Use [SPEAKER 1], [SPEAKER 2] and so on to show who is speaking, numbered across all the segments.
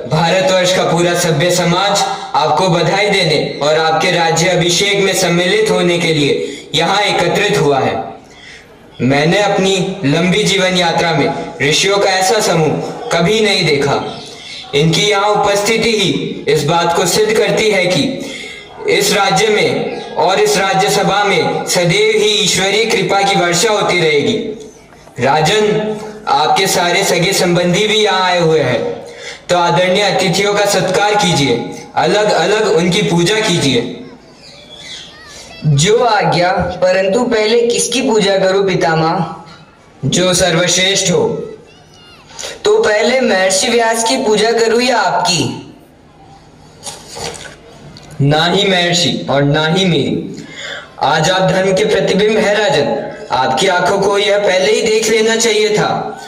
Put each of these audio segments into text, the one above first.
[SPEAKER 1] भारतवर्ष का पूरा सभ्य समाज आपको बधाई देने और आपके राज्य अभिषेक में सम्मिलित होने के लिए यहाँ एकत्रित हुआ है। मैंने अपनी लंबी जीवन यात्रा में ऋषियों का ऐसा समूह कभी नहीं देखा। इनकी यहाँ उपस्थिति ही इस बात को सिद्ध करती है कि इस राज्य में और इस राज्यसभा में सदैव ही ईश्वरीय कृपा की वर्षा होती रहेगी। राजन, आपके सारे सगे संबंधी भी यहाँ आए हुए हैं, तो आदरणीय अतिथियों का सत्कार कीजिए, अलग अलग उनकी पूजा कीजिए।
[SPEAKER 2] जो आज्ञा, परंतु पहले किसकी पूजा करूं पितामह?
[SPEAKER 1] जो सर्वश्रेष्ठ हो।
[SPEAKER 2] तो पहले महर्षि व्यास की पूजा करूं या आपकी?
[SPEAKER 1] ना ही महर्षि और ना ही मेरी। आज आप धर्म के प्रतिबिंब है राजन। आपकी आंखों को यह पहले ही देख लेना चाहिए था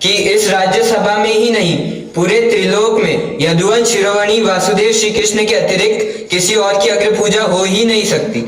[SPEAKER 1] कि इस राज्यसभा में ही नहीं, पूरे त्रिलोक में यदुवंश शिरोमणि वासुदेव श्री कृष्ण के अतिरिक्त किसी और की अग्र पूजा हो ही नहीं सकती।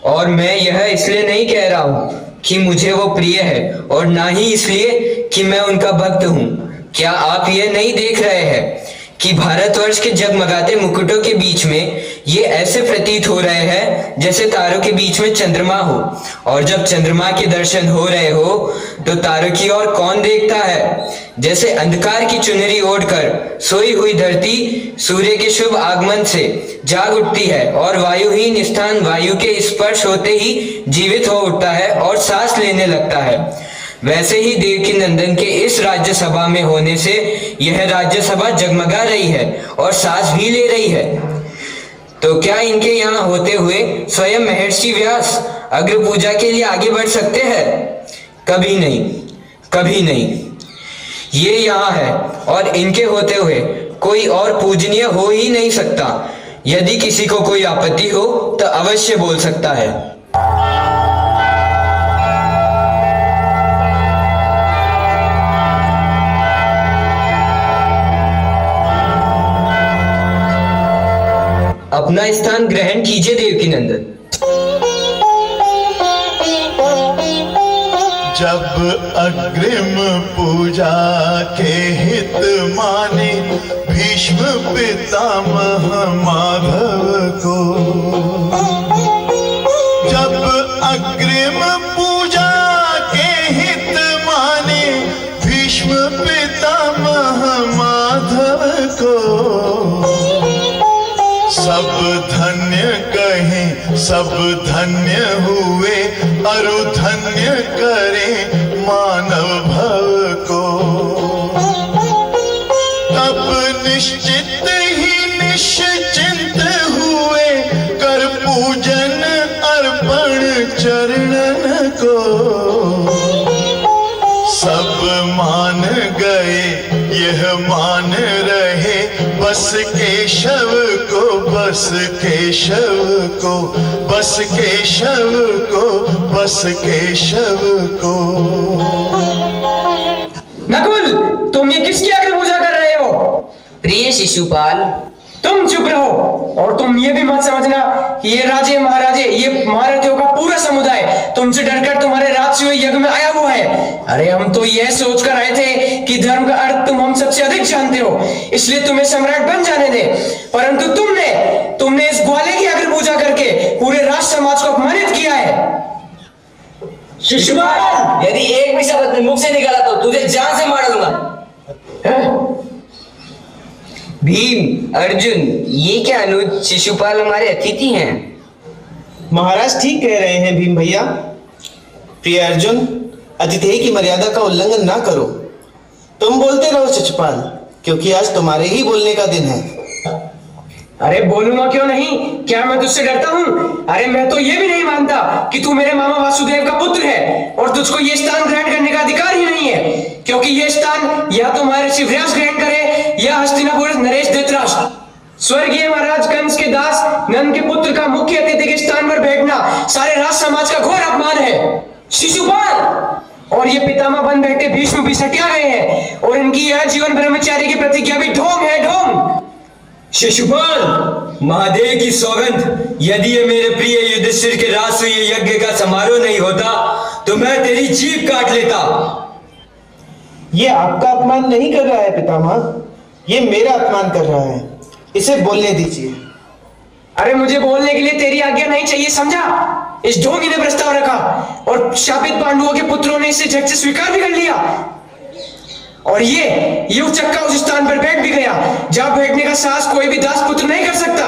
[SPEAKER 1] और मैं यह इसलिए नहीं कह रहा हूं कि मुझे वो प्रिय है, और ना ही इसलिए कि मैं उनका भक्त हूं। क्या आप ये नहीं देख रहे हैं कि भारतवर्ष के जगमगाते मुकुटों के बीच में ये ऐसे प्रतीत हो रहे हैं जैसे तारों के बीच में चंद्रमा हो, और जब चंद्रमा के दर्शन हो रहे हो तो तारों की ओर कौन देखता है? जैसे अंधकार की चुनरी ओढ़कर सोई हुई धरती सूर्य के शुभ आगमन से जाग उठती है और वायुहीन स्थान वायु के स्पर्श होते ही जीवित हो उठता है और सांस लेने लगता है, वैसे ही देवकी नंदन के इस राज्यसभा में होने से यह राज्यसभा जगमगा रही है और सांस भी ले रही है। तो क्या इनके यहाँ होते हुए स्वयं महर्षि व्यास अग्र पूजा के लिए आगे बढ़ सकते हैं? कभी नहीं, कभी नहीं। ये यहाँ है और इनके होते हुए कोई और पूजनीय हो ही नहीं सकता। यदि किसी को कोई आपत्ति हो तो अवश्य बोल सकता है। अपना स्थान ग्रहण कीजिए देवकी नंदन।
[SPEAKER 3] जब अग्रिम पूजा के हित माने भीष्म पितामह माधव को, जब अग्रिम पूजा के हित माने भीष्म पितामह माधव को, सब धन्य कहें सब धन्य हुए, अरु धन्य करें मानव भव को। तब निश्चित ही निश्चिंत हुए कर पूजन अर्पण चरणन को। सब मान गए यह मान रहे बस केशव को, बस केशव को, बस केशव को, बस केशव को।
[SPEAKER 4] नकुल, तुम ये किसकी अग्र पूजा कर रहे हो?
[SPEAKER 2] प्रिय शिशुपाल,
[SPEAKER 4] तुम चुप रहो, और तुम ये भी मत समझना कि ये राजे महाराजे, ये महारथियों का पूरा समुदाय तुमसे डरकर तुम्हारे राजसूय यज्ञ में आया हुआ है। अरे हम तो यह सोचकर आए थे कि धर्म का अर्थ तुम हम सबसे अधिक जानते हो, इसलिए तुम्हें सम्राट बन जाने दे, परंतु तुमने इस ग्वाले की अग्र पूजा करके पूरे राष्ट्र समाज को अपमानित किया है।
[SPEAKER 2] शिशुपाल, यदि एक भी शब्द मुख से निकाला तो तुझे जान से मार दूंगा। भीम, अर्जुन, ये क्या अनुज शिशुपाल हमारे अतिथि हैं।
[SPEAKER 5] महाराज ठीक कह रहे हैं भीम भैया। प्रिय अर्जुन, अतिथि की मर्यादा का उल्लंघन ना करो। तुम बोलते रहो शिशुपाल, क्योंकि आज तुम्हारे ही बोलने का दिन है।
[SPEAKER 4] अरे बोलूंगा क्यों नहीं, क्या मैं तुझसे डरता हूँ? अरे मैं तो ये भी नहीं मानता कि तू मेरे मामा वासुदेव का पुत्र है और तुझको ये स्थान ग्रहण करने का अधिकार ही नहीं है, क्योंकि ये स्थान या तो महर्षि व्यास ग्रहण करे या हस्तिनापुर नरेश धृतराष्ट्र। स्वर्गीय महाराज कंस के दास नंद के पुत्र का मुख्य अतिथि के स्थान पर बैठना सारे राज समाज का घोर अपमान है। शिशुपाल और ये पितामह बन बैठे भीष्म भी सटिया गए हैं, और इनकी यह जीवन ब्रह्मचारी की प्रतिज्ञा भी ढोंग है, ढोंग।
[SPEAKER 1] शिशुपाल, महादेव की सौगंध, यदि ये मेरे प्रिय युधिष्ठिर के राजसूय यज्ञ का समारोह नहीं होता तो मैं तेरी जीभ काट लेता।
[SPEAKER 5] ये आपका अपमान नहीं कर रहा है पितामह, ये मेरा अपमान कर रहा है, इसे बोलने दीजिए।
[SPEAKER 4] अरे मुझे बोलने के लिए तेरी आज्ञा नहीं चाहिए, समझा? इस ढोंगी ने प्रस्ताव रखा और शापित पांडवों के पुत्रों ने इसे झट से स्वीकार भी कर लिया। और ये उचक्का उस स्थान पर बैठ भी गया जहां बैठने का साहस कोई भी दास पुत्र नहीं कर सकता।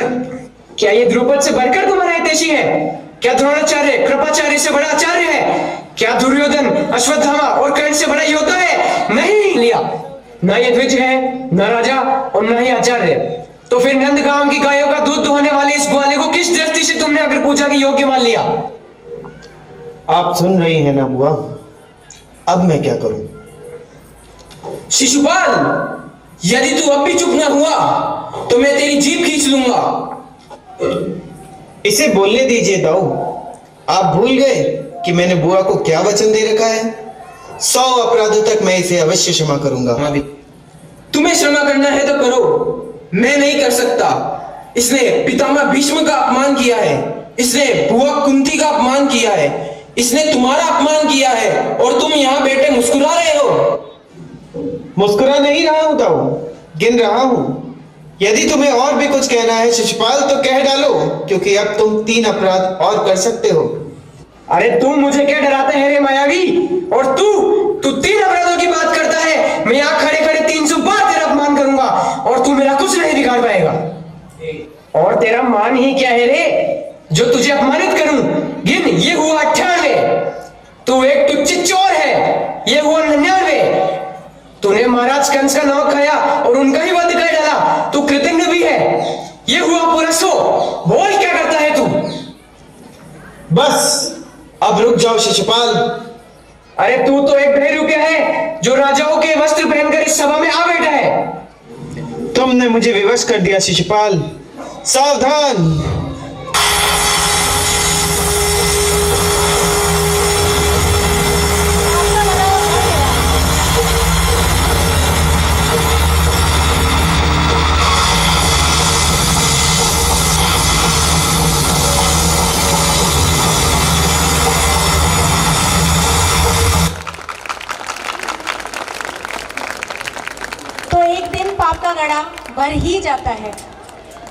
[SPEAKER 4] क्या ये द्रुपद से बढ़कर तुम्हारा हितैषी है? क्या द्रोणाचार्य कृपाचार्य से बड़ा आचार्य है? क्या दुर्योधन अश्वत्थामा और कर्ण से बड़ा योद्धा है? नहीं लिया। ना ये द्विज है, ना राजा और ना ही आचार्य। तो फिर नंदगांव की गायों का दूध दुहाने वाले इस ग्वाले को किस दृष्टि से तुमने अगर पूजा के योग्य मान लिया?
[SPEAKER 5] आप सुन रही हैं ना बुआ, अब मैं क्या करूं?
[SPEAKER 2] शिशुपाल, यदि तू अब भी चुप न हुआ तो मैं तेरी जीभ खींच लूंगा।
[SPEAKER 5] इसे बोलने दीजिए दाऊ। आप भूल गए कि मैंने बुआ को क्या वचन दे रखा है? 100 अपराधों तक मैं इसे अवश्य क्षमा करूंगा।
[SPEAKER 2] तुम्हें क्षमा करना है तो करो, मैं नहीं कर सकता। इसने पितामह भीष्म का अपमान किया है, इसने बुआ कुंती का अपमान किया है, इसने तुम्हारा अपमान किया है और तुम यहाँ बैठे मुस्कुरा रहे हो।
[SPEAKER 5] मुस्कुरा नहीं रहा हूं दाऊ, गिन रहा हूं। यदि तुम्हें और भी कुछ कहना है शिशुपाल तो कह डालो, क्योंकि अब तुम 3 अपराध और कर सकते हो।
[SPEAKER 4] अरे तुम मुझे क्या डराते हैं रे मायावी? और तू 3 अपराधों की बात करता है। मैं यहाँ खड़े खड़े 300 बार तेरा अपमान करूंगा और तू मेरा कुछ नहीं बिगाड़ पाएगा। और तेरा मान ही क्या है रे जो तुझे अपमानित करूं? गिन, ये हुआ 98। तू एक तुच्छ चोर है, ये हुआ 99। तूने महाराज कंस का नमक खाया और उनका ही वध कर डाला, तू कृतज्ञ भी है, ये हुआ पूरा 100। बोल क्या करता है तू?
[SPEAKER 5] बस अब रुक जाओ शिशुपाल।
[SPEAKER 4] अरे तू तो एक बहरूपिया है जो राजाओं के वस्त्र पहनकर इस सभा में आ बैठा है।
[SPEAKER 5] तुमने मुझे विवश कर दिया शिशुपाल, सावधान।
[SPEAKER 6] तो एक दिन पाप का गड़ा भर ही जाता है।